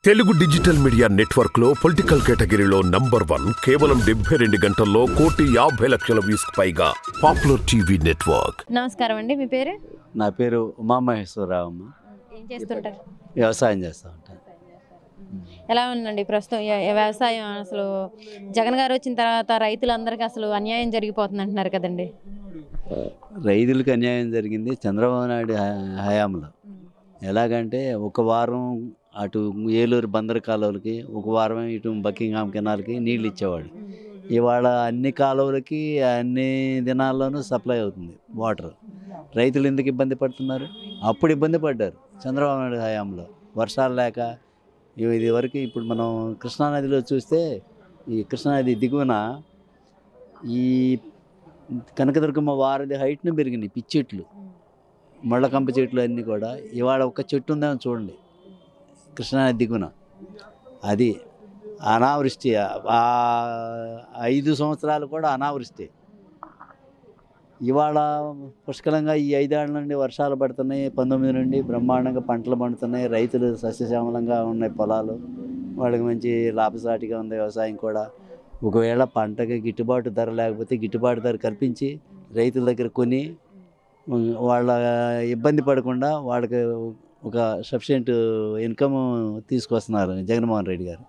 Telugu digital media network లో political కేటగిరీలో number 1 కేవలం 72 గంటల్లో 1,50,00,000 వ్యూస్ పైగా పాపులర్ టీవీ నెట్వర్క్. నమస్కారం అండి, మీ పేరు? నా పేరు ఉమామహేశ్వరరావు అమ్మ. ఏం చేస్తుంటారు? వ్యవసాయం చేస్తూ ఉంటాను. ఎలా ఉందండి ప్రస్తుతం వ్యవసాయం? అసలు జగన్ గారు వచ్చిన తర్వాత రైతులందరికీ అసలు అన్యాయం జరిగిపోతుంది అంటున్నారు కదండి. రైతులకు అన్యాయం జరిగింది చంద్రబాబు నాయుడు హయాంలో. ఎలాగంటే ఒక వారం అటు ఏలూరు బందరు కాలువలకి, ఒక వారం ఇటు బకింగ్హామ్ కెనాల్కి నీళ్ళు ఇచ్చేవాడు. ఇవాళ అన్ని కాలువలకి అన్ని దినాల్లోనూ సప్లై అవుతుంది వాటర్. రైతులు ఎందుకు ఇబ్బంది పడుతున్నారు? అప్పుడు ఇబ్బంది పడ్డారు చంద్రబాబు నాయుడు హయాంలో, వర్షాలు లేక. ఇది వరకు ఇప్పుడు మనం కృష్ణానదిలో చూస్తే, ఈ కృష్ణానది దిగువన ఈ కనకదుర్గమ్మ వారధి హైట్ను పెరిగినాయి పిచ్చి చెట్లు, ముళ్ళకంప చెట్లు అన్నీ కూడా. ఇవాళ ఒక చెట్టు ఉందేమో చూడండి కృష్ణానది దిగున. అది అనావృష్టి. 5 సంవత్సరాలు కూడా అనావృష్టి. ఇవాళ పుష్కలంగా ఈ 5 ఏళ్ల నుండి వర్షాలు పడుతున్నాయి. 19 నుండి బ్రహ్మాండంగా పంటలు పండుతున్నాయి. రైతులు సస్యశ్యామలంగా ఉన్నాయి పొలాలు. వాళ్ళకి మంచి లాభసాటిగా ఉంది వ్యవసాయం కూడా. ఒకవేళ పంటకి గిట్టుబాటు ధర లేకపోతే గిట్టుబాటు ధర కల్పించి రైతుల దగ్గర కొని వాళ్ళ ఇబ్బంది పడకుండా వాళ్ళకి ఒక సఫిషియెంట్ ఇన్కమ్ తీసుకొస్తున్నారు జగన్మోహన్ రెడ్డి గారు.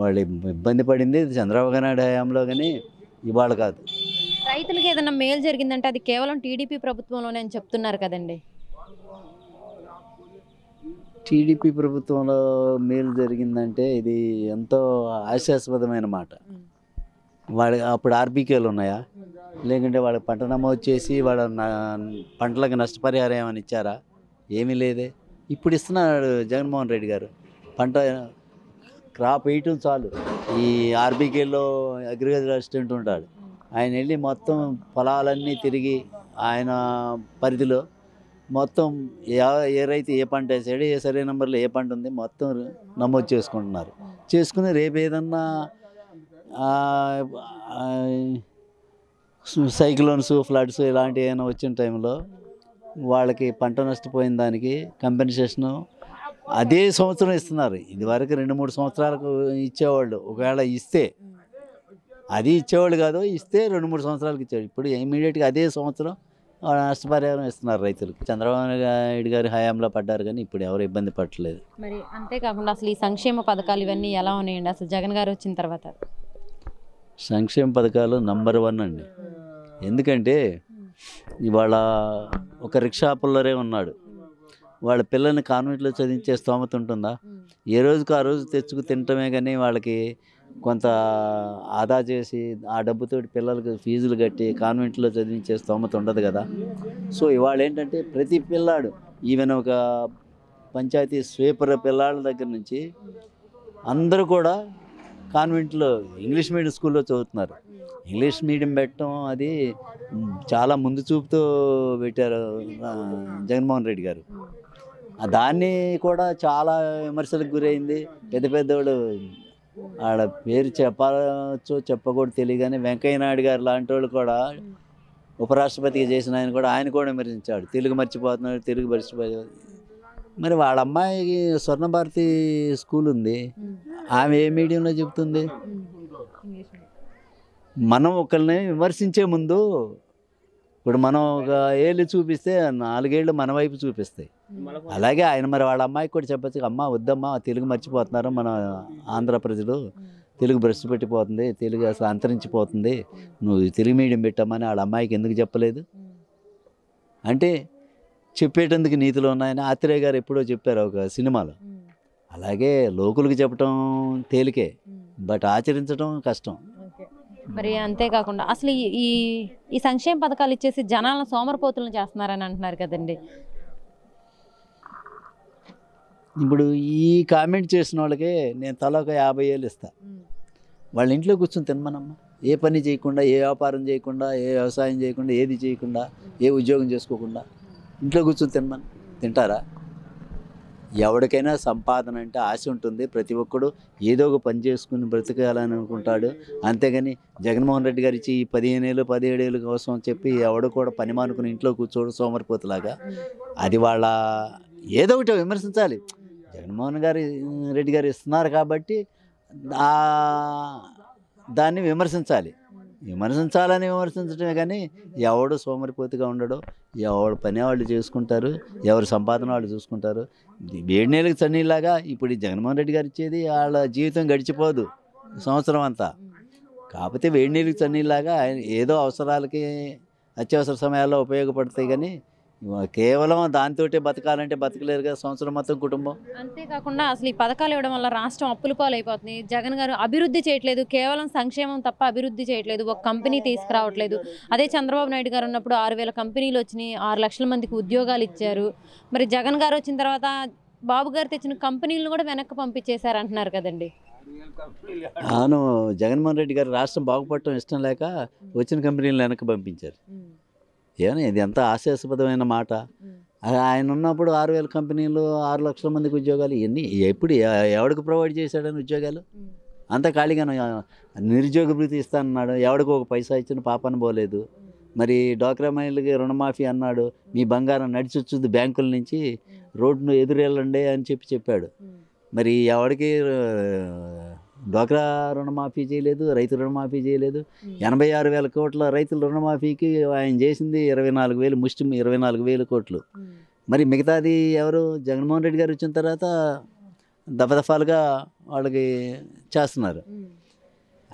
వాళ్ళు ఇబ్బంది పడింది చంద్రబాబు నాయుడు హయాంలో, కానీ ఇవాళ కాదు. రైతులకి ఏదైనా మేలు జరిగిందంటే అది కేవలం టీడీపీ ప్రభుత్వంలోనే అని చెప్తున్నారు కదండి. టీడీపీ ప్రభుత్వంలో మేలు జరిగిందంటే ఇది ఎంతో హాస్యాస్పదమైన మాట. అప్పుడు ఆర్బీకేలు ఉన్నాయా? లేకుంటే వాళ్ళకి పంట నమోదు చేసి వాళ్ళ పంటలకు నష్టపరిహారం ఏమైనా ఇచ్చారా? ఏమీ లేదే. ఇప్పుడు ఇస్తున్నాడు జగన్మోహన్ రెడ్డి గారు. పంట క్రాప్ వేయటం చాలు. ఈ ఆర్బీకేలో అగ్రికల్చర్ అసిస్టెంట్ ఉంటాడు, ఆయన వెళ్ళి మొత్తం పొలాలన్నీ తిరిగి ఆయన పరిధిలో మొత్తం ఏ రైతు ఏ పంట వేసాడు, ఏ సర్వే నెంబర్లో ఏ పంట ఉంది మొత్తం నమోదు చేసుకుంటున్నారు. చేసుకుని రేపు ఏదన్నా సైక్లోన్స్, ఫ్లడ్స్ ఇలాంటివి ఏమైనా వచ్చిన టైంలో వాళ్ళకి పంట నష్టపోయిన దానికి కంపెన్సేషను అదే సంవత్సరం ఇస్తున్నారు. ఇదివరకు 2-3 సంవత్సరాలకు ఇచ్చేవాళ్ళు. ఒకవేళ ఇస్తే అది ఇచ్చేవాళ్ళు కాదు, ఇస్తే 2-3 సంవత్సరాలకు ఇచ్చేవాళ్ళు. ఇప్పుడు ఇమీడియట్గా అదే సంవత్సరం నష్టపరిహారం ఇస్తున్నారు రైతులకు. చంద్రబాబు నాయుడు గారి హయాంలో పడ్డారు, కానీ ఇప్పుడు ఎవరు ఇబ్బంది పడట్లేదు. మరి అంతేకాకుండా అసలు ఈ సంక్షేమ పథకాలు ఇవన్నీ ఎలా ఉన్నాయండి అసలు జగన్ గారు వచ్చిన తర్వాత? సంక్షేమ పథకాలు నంబర్ 1 అండి. ఎందుకంటే ఇవాళ ఒక రిక్షా పుల్లరే ఉన్నాడు, వాళ్ళ పిల్లల్ని కాన్వెంట్లో చదివించే స్తోమత ఉంటుందా? ఏ రోజుకు ఆ రోజు తెచ్చుకు తినటమే, కానీ వాళ్ళకి కొంత ఆదా చేసి ఆ డబ్బుతో పిల్లలకి ఫీజులు కట్టి కాన్వెంట్లో చదివించే స్తోమత ఉండదు కదా. సో ఇవాళ ఏంటంటే ప్రతి పిల్లాడు, ఈవెన్ ఒక పంచాయతీ స్వీపర్ పిల్లాళ్ళ దగ్గర నుంచి అందరూ కూడా కాన్వెంట్లో ఇంగ్లీష్ మీడియం స్కూల్లో చదువుతున్నారు. ఇంగ్లీష్ మీడియం పెట్టడం అది చాలా ముందు చూపుతో పెట్టారు జగన్మోహన్ రెడ్డి గారు. దాన్ని కూడా చాలా విమర్శలకు గురైంది. పెద్దవాళ్ళు ఆడ పేరు చెప్పాలచో చెప్పకూడదు తెలియగానే వెంకయ్య నాయుడు గారు లాంటి వాళ్ళు కూడా ఉపరాష్ట్రపతిగా చేసిన ఆయన కూడా విమర్శించాడు. తెలుగు మర్చిపోతున్నాడు, తెలుగు మర్చిపోయాడు. మరి వాళ్ళ అమ్మాయికి స్వర్ణభారతి స్కూల్ ఉంది, ఆమె ఏ మీడియంలో చెబుతుంది? మనం ఒకరిని విమర్శించే ముందు, ఇప్పుడు మనం ఒక ఏళ్ళు చూపిస్తే 4 ఏళ్ళు మన వైపు చూపిస్తాయి. అలాగే ఆయన మరి వాళ్ళ అమ్మాయికి కూడా చెప్పచ్చు, అమ్మ వద్దమ్మా తెలుగు మర్చిపోతున్నారు మన ఆంధ్ర ప్రజలు, తెలుగు భ్రష్టు పెట్టిపోతుంది, తెలుగు అసలు అంతరించిపోతుంది, నువ్వు తెలుగు మీడియం పెట్టామని వాళ్ళ అమ్మాయికి ఎందుకు చెప్పలేదు? అంటే చెప్పేటందుకు నీతులు ఉన్నాయని ఆత్రేయ గారు ఎప్పుడో చెప్పారు ఒక సినిమాలో. అలాగే లోకులకు చెప్పడం తేలికే, బట్ ఆచరించడం కష్టం. మరి అంతేకాకుండా అసలు ఈ సంక్షేమ పథకాలు ఇచ్చేసి జనాలను సోమరపోతులను చేస్తున్నారని అంటున్నారు కదండి. ఇప్పుడు ఈ కామెంట్ చేసిన వాళ్ళకే నేను తల ఒక 50 ఏళ్ళు ఇస్తా. వాళ్ళ ఇంట్లో కూర్చొని తినమనమ్మా. ఏ పని చేయకుండా, ఏ వ్యాపారం చేయకుండా, ఏ వ్యవసాయం చేయకుండా, ఏది చేయకుండా, ఏ ఉద్యోగం చేసుకోకుండా ఇంట్లో కూర్చొని తినమని తింటారా? ఎవరికైనా సంపాదన అంటే ఆశ ఉంటుంది. ప్రతి ఒక్కడు ఏదో ఒక పని చేసుకుని బ్రతకాలని అనుకుంటాడు. అంతేగాని జగన్మోహన్ రెడ్డి గారు ఇచ్చి 15 ఏళ్ళు 17 ఏళ్ళు కోసం చెప్పి ఎవడు కూడా పని మానుకుని ఇంట్లో కూర్చోడు సోమరిపోతులాగా. అది వాళ్ళ ఏదో ఒకటి విమర్శించాలి. జగన్మోహన్ రెడ్డి గారు ఇస్తున్నారు కాబట్టి దాన్ని విమర్శించాలని విమర్శించడమే కానీ ఎవడు సోమరిపోతుగా ఉండడు, ఎవడు పని వాళ్ళు చేసుకుంటారు, ఎవరి సంపాదన వాళ్ళు చూసుకుంటారు. వేడి నీళ్ళకి చన్నీలాగా ఇప్పుడు జగన్మోహన్ రెడ్డి గారు ఇచ్చేది వాళ్ళ జీవితం గడిచిపోదు సంవత్సరం అంతా. కాకపోతే వేడి నీళ్ళకి చన్నీలాగా ఏదో అవసరాలకి అత్యవసర సమయాల్లో ఉపయోగపడతాయి కానీ కేవలం దాంతోటే బతకాలంటే బతకలేరు కదా సంవత్సరం మొత్తం కుటుంబం. అంతేకాకుండా అసలు ఈ పథకాలు ఇవ్వడం వల్ల రాష్ట్రం అప్పుల పాలైపోతుంది. జగన్ గారు అభివృద్ధి చేయట్లేదు, కేవలం సంక్షేమం తప్ప అభివృద్ధి చేయట్లేదు, ఒక కంపెనీ తీసుకురావట్లేదు. అదే చంద్రబాబు నాయుడు గారు ఉన్నప్పుడు 6,000 కంపెనీలు వచ్చినాయి, 6 లక్షల మందికి ఉద్యోగాలు ఇచ్చారు. మరి జగన్ గారు వచ్చిన తర్వాత బాబు గారు తెచ్చిన కంపెనీలను కూడా వెనక్కి పంపించేశారు అంటున్నారు కదండి. అవును, జగన్మోహన్ రెడ్డి గారు రాష్ట్రం బాగుపడటం ఇష్టం లేక వచ్చిన కంపెనీలను వెనక్కి పంపించారు. ఏమన్నా ఇది ఎంత హాస్యాస్పదమైన మాట. ఆయన ఉన్నప్పుడు 6,000 కంపెనీలు, 6 లక్షల మందికి ఉద్యోగాలు, ఇవన్నీ ఎప్పుడు ఎవడికి ప్రొవైడ్ చేశాడని ఉద్యోగాలు? అంత ఖాళీగానే నిరుద్యోగ భృతి ఇస్తానన్నాడు, ఎవడికి ఒక పైసా ఇచ్చిన పాపని పోలేదు. మరి డ్వాక్రా మహిళలకి రుణమాఫీ అన్నాడు, మీ బంగారం నడిచొచ్చుద్ది బ్యాంకుల నుంచి, రోడ్డును ఎదురెళ్ళండి అని చెప్పాడు. మరి ఎవరికి డ్వాక్రా రుణమాఫీ చేయలేదు, రైతు రుణమాఫీ చేయలేదు. 86,000 కోట్ల రైతుల రుణమాఫీకి ఆయన చేసింది 24,000, ముష్టి 24,000 కోట్లు. మరి మిగతాది ఎవరు? జగన్మోహన్ రెడ్డి గారు వచ్చిన తర్వాత దఫదఫాలుగా వాళ్ళకి చేస్తున్నారు.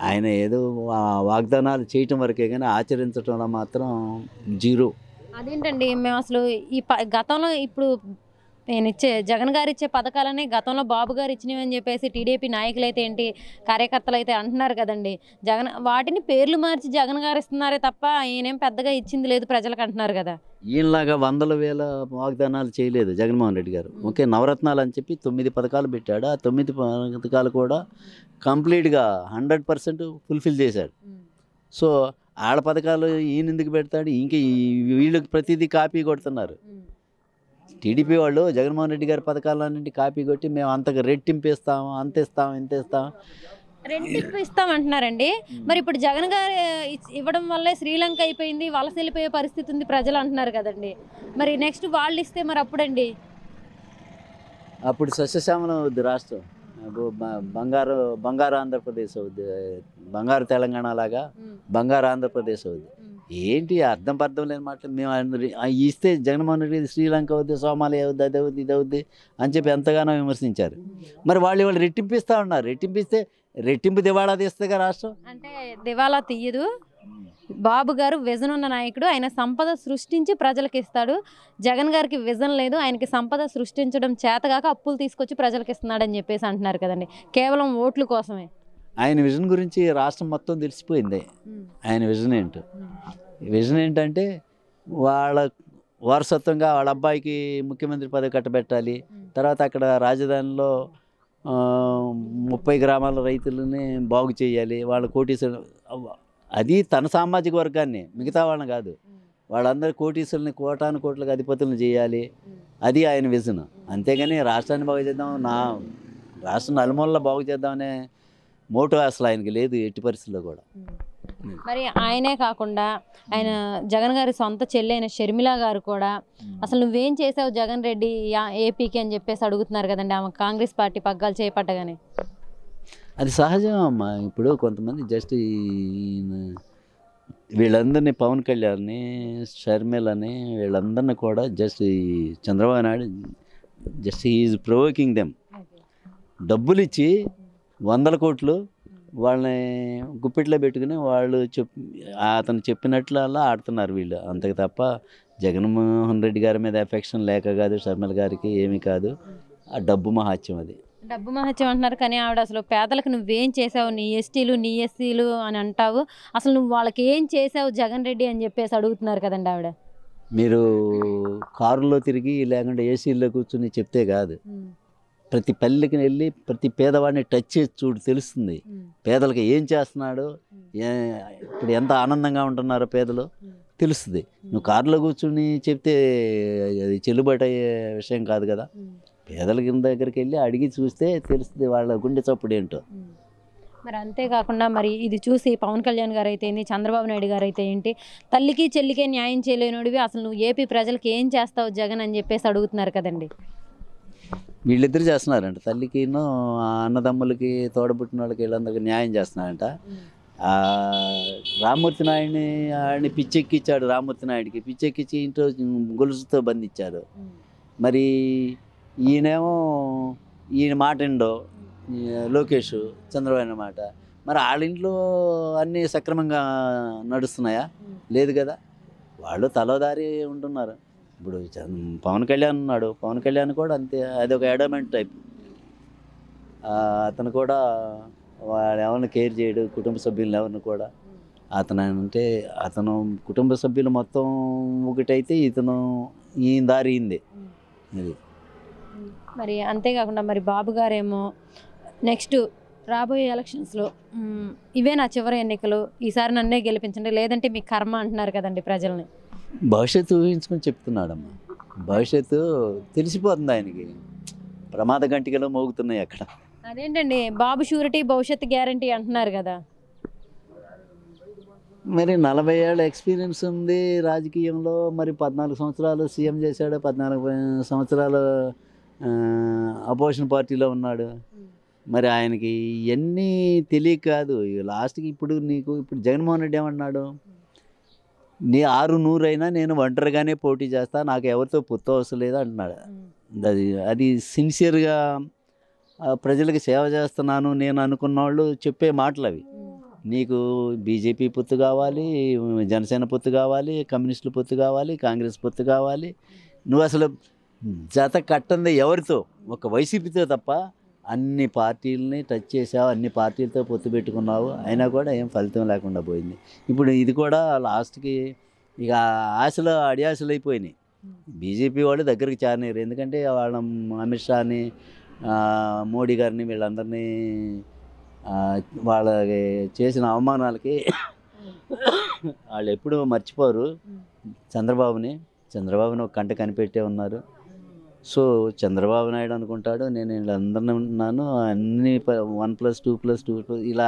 ఆయన ఏదో వాగ్దానాలు చేయటం వరకే కానీ ఆచరించడంలో మాత్రం జీరో. అదేంటండి, మేము అసలు ఈ గతంలో ఇప్పుడు జగన్ గారు ఇచ్చే పథకాలని గతంలో బాబు గారు ఇచ్చినవి అని చెప్పేసి టీడీపీ నాయకులు అయితే ఏంటి, కార్యకర్తలు అయితే అంటున్నారు కదండి. వాటిని పేర్లు మార్చి జగన్ గారు ఇస్తున్నారే తప్ప ఈయనేం పెద్దగా ఇచ్చింది లేదు ప్రజలకు అంటున్నారు కదా. ఈయనలాగా 100,000 వాగ్దానాలు చేయలేదు జగన్మోహన్ రెడ్డి గారు. ఓకే, నవరత్నాలు అని చెప్పి 9 పథకాలు పెట్టాడు. ఆ 9 పథకాలు కూడా కంప్లీట్గా 100% ఫుల్ఫిల్ చేశాడు. సో ఆడ పథకాలు ఈయన ఎందుకు పెడతాడు? వీళ్ళకి ప్రతిదీ కాపీ కొడుతున్నారు. టీడీపీ వాళ్ళు జగన్మోహన్ రెడ్డి గారి పథకాలన్నింటి కాపీ కొట్టి మేము అంతగా రెట్టింపేస్తాము, ఇంత ఇస్తాం రెండింటికి ఇస్తామంటున్నారండి. మరి ఇప్పుడు జగన్ గారు ఇవ్వడం వల్లే శ్రీలంక అయిపోయింది, వలస వెళ్ళిపోయే పరిస్థితి ఉంది ప్రజలు అంటున్నారు కదండి. మరి నెక్స్ట్ వాళ్ళు ఇస్తే మరి అప్పుడు సస్యశ్యామలం అవుద్ది రాష్ట్రం. బంగారు ఆంధ్రప్రదేశ్ అవుద్ది, బంగారు తెలంగాణ లాగా బంగారు ఆంధ్రప్రదేశ్ అవుద్ది. ఏంటి అర్థం లేని మాటలు. మేము ఇస్తే జగన్మోహన్ రెడ్డి శ్రీలంక అవుద్ది, సోమాలియా అవుద్ది, అది అవుద్ది, ఇది అవుద్ది అని చెప్పి ఎంతగానో విమర్శించారు. మరి వాళ్ళు రెట్టింపిస్తూ ఉన్నారు. రెట్టింపిస్తే రెట్టింపు దివాళా తీస్తేగా రాష్ట్రం. అంటే దివాళా తీయదు. బాబు గారు విజన్ ఉన్న నాయకుడు, ఆయన సంపద సృష్టించి ప్రజలకు ఇస్తాడు. జగన్ గారికి విజన్ లేదు, ఆయనకి సంపద సృష్టించడం చేతగాక అప్పులు తీసుకొచ్చి ప్రజలకు ఇస్తున్నాడని చెప్పేసి అంటున్నారు కదండి, కేవలం ఓట్ల కోసమే. ఆయన విజన్ గురించి రాష్ట్రం మొత్తం తెలిసిపోయింది. ఆయన విజన్ ఏంటంటే వాళ్ళ వారసత్వంగా వాళ్ళ అబ్బాయికి ముఖ్యమంత్రి పదవి కట్టబెట్టాలి, తర్వాత అక్కడ రాజధానిలో 30 గ్రామాల రైతులని బాగు చేయాలి, వాళ్ళ కోటీశ్వరులు. అది తన సామాజిక వర్గాన్ని, మిగతా వాళ్ళని కాదు, వాళ్ళందరూ కోటీశ్వరులని కోటాను కోట్లకు అధిపతులను చేయాలి. అది ఆయన విజన్. అంతేగాని రాష్ట్రాన్ని బాగు చేద్దాం, రాష్ట్రం నలుమూలలా బాగు చేద్దామనే మోటో అసలు ఆయనకి లేదు ఎట్టి పరిస్థితుల్లో కూడా. మరి ఆయనే కాకుండా ఆయన జగన్ గారి సొంత చెల్లి అయిన షర్మిల గారు కూడా అసలు నువ్వేం చేసావు జగన్ రెడ్డి ఏపీకి అని చెప్పేసి అడుగుతున్నారు కదండి, ఆమె కాంగ్రెస్ పార్టీ పగ్గాలు చేపట్టగానే. అది సహజం అమ్మా. ఇప్పుడు కొంతమంది జస్ట్ వీళ్ళందరినీ, పవన్ కళ్యాణ్ని, షర్మిలని, వీళ్ళందరినీ కూడా just Chandrababu Naidu just is provoking them. డబ్బులు ఇచ్చి 100 కోట్లు వాళ్ళని గుప్పిట్లో పెట్టుకుని వాళ్ళు అతను చెప్పినట్లు అలా ఆడుతున్నారు వీళ్ళు. అంతకు తప్ప జగన్మోహన్ రెడ్డి గారి మీద ఎఫెక్షన్ లేక కాదు, షర్మిల గారికి ఏమీ కాదు. ఆ డబ్బు మహాత్యం, అది డబ్బు మహత్యం అంటున్నారు. కానీ ఆవిడ అసలు పేదలకు నువ్వేం చేసావు, నీ ఎస్టీలు నీ ఎస్సీలు అని అంటావు, అసలు నువ్వు వాళ్ళకి ఏం చేసావు జగన్ రెడ్డి అని చెప్పేసి అడుగుతున్నారు కదండి ఆవిడ. మీరు కారులో తిరిగి లేకుండా ఏసీల్లో కూర్చుని చెప్తే కాదు, ప్రతి పల్లెకి వెళ్ళి ప్రతి పేదవాడిని టచ్ చేసి చూడు, తెలుస్తుంది పేదలకు ఏం చేస్తున్నాడు, ఇప్పుడు ఎంత ఆనందంగా ఉంటున్నారో పేదలు తెలుస్తుంది. నువ్వు కారులో కూర్చుని చెప్తే అది చెల్లుబాటు అయ్యే విషయం కాదు కదా. పేదల దగ్గరికి వెళ్ళి అడిగి చూస్తే తెలుస్తుంది వాళ్ళ గుండె చప్పుడు ఏంటో. మరి అంతేకాకుండా మరి ఇది చూసి పవన్ కళ్యాణ్ గారు అయితే ఏంటి, చంద్రబాబు నాయుడు గారు అయితే ఏంటి, తల్లికి చెల్లికే న్యాయం చేయలేనివి అసలు నువ్వు ఏపీ ప్రజలకు ఏం చేస్తావు జగన్ అని చెప్పేసి అడుగుతున్నారు కదండి. వీళ్ళిద్దరు చేస్తున్నారంట, తల్లికిను అన్నదమ్ములకి తోడబుట్టిన వాళ్ళకి వీళ్ళందరికీ న్యాయం చేస్తున్నారంట. రామ్మూర్తి నాయుడిని పిచ్చెక్కిచ్చాడు, రామ్మూర్తి నాయుడికి పిచ్చెక్కిచ్చి ఇంట్లో గొలుసుతో బంధించారు. మరి ఈయన మాట ఏండో లోకేష్ చంద్రబాబు మాట, మరి వాళ్ళ ఇంట్లో అన్నీ సక్రమంగా నడుస్తున్నాయా? లేదు కదా, వాళ్ళు తలోదారి ఉంటున్నారు. ఇప్పుడు పవన్ కళ్యాణ్ ఉన్నాడు, పవన్ కళ్యాణ్ కూడా అంతే, అదొక ఎడమెంట్ టైప్. అతను కూడా వాళ్ళు ఎవరిని కేర్ చేయడు, కుటుంబ సభ్యులను ఎవరిని కూడా. అతను కుటుంబ సభ్యులు మొత్తం ఒకటైతే ఈయన దారి అయింది. అది మరి అంతేకాకుండా మరి బాబు గారేమో నెక్స్ట్ రాబోయే ఎలక్షన్స్లో ఇవే నా చివరి ఎన్నికలు, ఈసారి నన్నే గెలిపించండి లేదంటే మీ కర్మ అంటున్నారు కదండి ప్రజల్ని. భవిష్యత్తు ఊహించుకొని చెప్తున్నాడమ్మా. భవిష్యత్తు తెలిసిపోతుంది ఆయనకి, ప్రమాద గంటికలు మోగుతున్నాయి అక్కడ. అదేంటండి బాబు షూరిటీ భవిష్యత్తు గ్యారంటీ అంటున్నారు కదా. మరి 40 ఏళ్ళ ఎక్స్పీరియన్స్ ఉంది రాజకీయంలో. మరి 14 సంవత్సరాలు సీఎం చేశాడు, 14 సంవత్సరాలు అపోజిషన్ పార్టీలో ఉన్నాడు. మరి ఆయనకి ఇవన్నీ తెలియక కాదు. లాస్ట్కి ఇప్పుడు జగన్మోహన్ రెడ్డి ఏమన్నాడు, నీ 600 అయినా నేను ఒంటరిగానే పోటీ చేస్తా, నాకు ఎవరితో పొత్తు అవసరం లేదు అంటున్నాడు. అది సిన్సియర్గా ప్రజలకు సేవ చేస్తున్నాను నేను అనుకున్న వాళ్ళు చెప్పే మాటలు అవి. నీకు బీజేపీ పొత్తు కావాలి, జనసేన పొత్తు కావాలి, కమ్యూనిస్టుల పొత్తు కావాలి, కాంగ్రెస్ పొత్తు కావాలి. నువ్వు అసలు జత కట్టంది ఎవరితో? ఒక వైసీపీతో తప్ప. అన్ని పార్టీలని టచ్ చేసావు, అన్ని పార్టీలతో పొత్తు పెట్టుకున్నావు, అయినా కూడా ఏం ఫలితం లేకుండా పోయింది. ఇప్పుడు ఇది కూడా లాస్ట్కి ఇక ఆశలు అడియాశలు అయిపోయినాయి. బీజేపీ వాళ్ళు దగ్గరికి చేరలేరు, ఎందుకంటే వాళ్ళ అమిత్ షాని, మోడీ గారిని, వీళ్ళందరినీ వాళ్ళకి చేసిన అవమానాలకి వాళ్ళు ఎప్పుడూ మర్చిపోరు. చంద్రబాబుని ఒక కంట కనిపెట్టే ఉన్నారు. సో చంద్రబాబు నాయుడు అనుకుంటాడు నేను వీళ్ళందరినీ ఉన్నాను, అన్నీ 1+2+2 ఇలా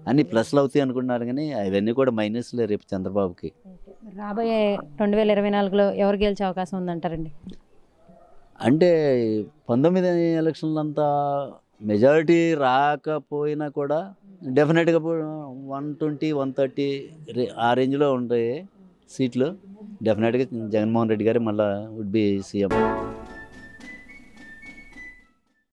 అన్ని ప్లస్లు అవుతాయి అనుకుంటున్నారు, కానీ అవన్నీ కూడా మైనస్లే రేపు చంద్రబాబుకి. రాబోయే 2024లో ఎవరు గెలిచే అవకాశం ఉందంటారండి? అంటే 19 ఎలక్షన్లంతా మెజారిటీ రాకపోయినా కూడా డెఫినెట్గా 120-130 ఆ రేంజ్లో ఉంటాయి సీట్లు. డెఫినెట్గా జగన్మోహన్ రెడ్డి గారు మళ్ళీ వుడ్ బి సీఎం.